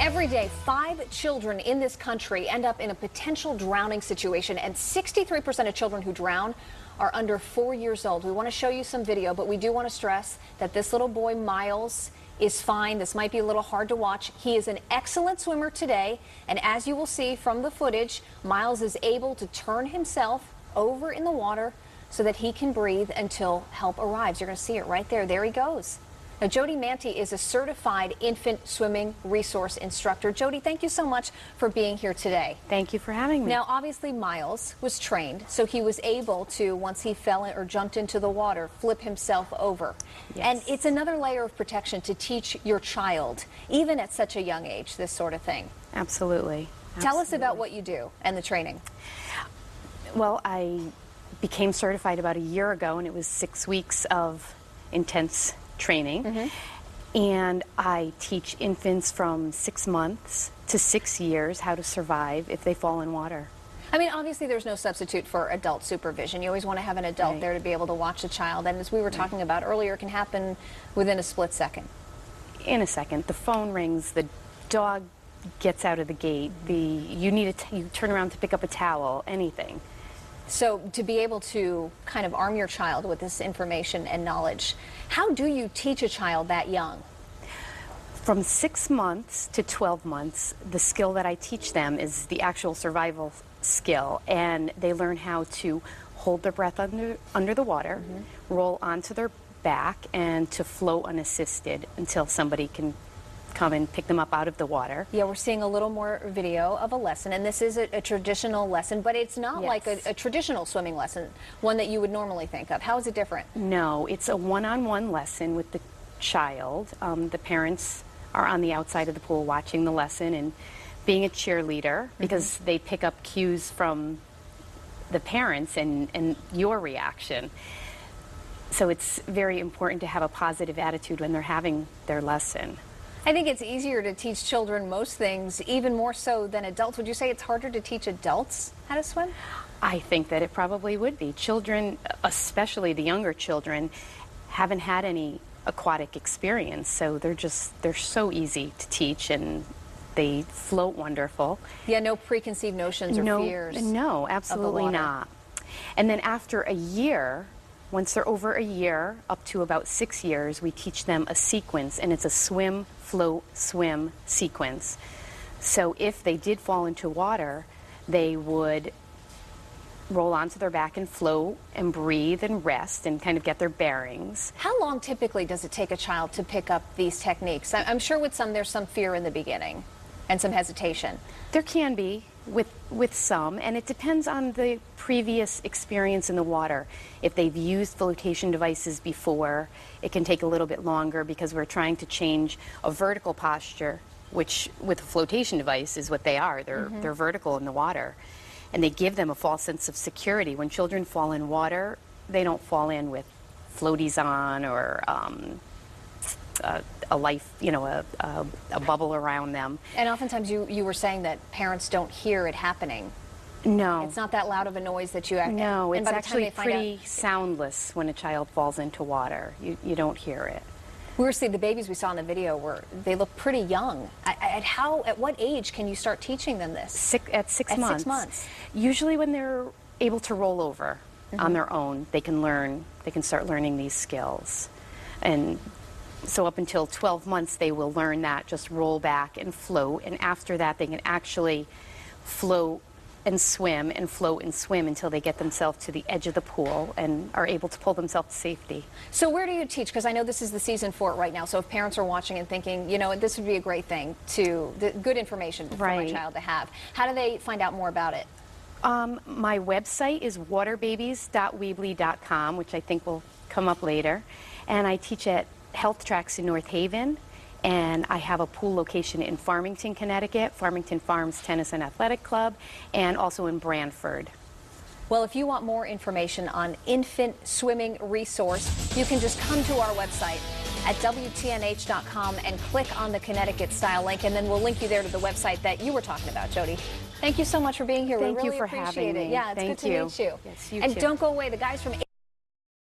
Every day, 5 children in this country end up in a potential drowning situation, and 63% of children who drown are under 4 years old. We want to show you some video, but we do want to stress that this little boy, Miles, is fine. This might be a little hard to watch. He is an excellent swimmer today, and as you will see from the footage, Miles is able to turn himself over in the water so that he can breathe until help arrives. You're going to see it right there. There he goes. Now, Jody Mantie is a certified infant swimming resource instructor. Jody, thank you so much for being here today. Thank you for having me. Now, obviously, Miles was trained, so he was able to, once he fell in or jumped into the water, flip himself over. Yes. And it's another layer of protection to teach your child, even at such a young age, this sort of thing. Absolutely. Tell us about what you do and the training. Well, I became certified about a year ago, and it was 6 weeks of intense training. And I teach infants from 6 months to 6 years how to survive if they fall in water. I mean, obviously there's no substitute for adult supervision. You always want to have an adult there to be able to watch a child, and as we were talking about earlier, it can happen within a split second. In a second. The phone rings, the dog gets out of the gate, you turn around to pick up a towel, anything. So to be able to kind of arm your child with this information and knowledge, how do you teach a child that young? From 6 months to 12 months, the skill that I teach them is the actual survival skill, and they learn how to hold their breath under the water, roll onto their back, and to float unassisted until somebody can come and pick them up out of the water. Yeah, we're seeing a little more video of a lesson, and this is a traditional lesson, but it's not like a traditional swimming lesson, one that you would normally think of. How is it different? No, it's a one-on-one lesson with the child. The parents are on the outside of the pool watching the lesson and being a cheerleader because they pick up cues from the parents and your reaction. So it's very important to have a positive attitude when they're having their lesson. I think it's easier to teach children most things, even more so than adults. Would you say it's harder to teach adults how to swim? I think that it probably would be. Children, especially the younger children, haven't had any aquatic experience, so they're so easy to teach, and they float wonderful. Yeah, no preconceived notions or fears. No, absolutely not. And then after a year, once they're over a year, up to about 6 years, we teach them a sequence, and it's a swim, float, swim sequence. So if they did fall into water, they would roll onto their back and float and breathe and rest and kind of get their bearings. How long typically does it take a child to pick up these techniques? I'm sure with some there's some fear in the beginning and some hesitation. There can be with some, and it depends on the previous experience in the water. If they've used flotation devices before, it can take a little bit longer because we're trying to change a vertical posture, which with a flotation device is what they are. They're vertical in the water, and they give them a false sense of security. When children fall in water, they don't fall in with floaties on or a life, a bubble around them. And oftentimes you were saying that parents don't hear it happening. No. It's not that loud of a noise that you... No, it's actually pretty soundless when a child falls into water. You don't hear it. We were seeing the babies we saw in the video they look pretty young. At what age can you start teaching them this? At 6 months. At 6 months. Usually when they're able to roll over on their own, they can start learning these skills. And so up until 12 months, they will learn that, just roll back and float. And after that, they can actually float and swim and float and swim until they get themselves to the edge of the pool and are able to pull themselves to safety. So where do you teach? Because I know this is the season for it right now. So if parents are watching and thinking, this would be a great thing good information for my child to have. How do they find out more about it? My website is waterbabies.weebly.com, which I think will come up later. And I teach at Health Tracks in North Haven, and I have a pool location in Farmington, Connecticut, Farmington Farms Tennis and Athletic Club, and also in Branford. Well, if you want more information on infant swimming resource, you can just come to our website at WTNH.com and click on the Connecticut style link, and then we'll link you there to the website that you were talking about, Jody. Thank you so much for being here. Thank we really you for appreciate having it. me. Yeah, it's good to meet you. Yes, you and too. Don't go away. The guys from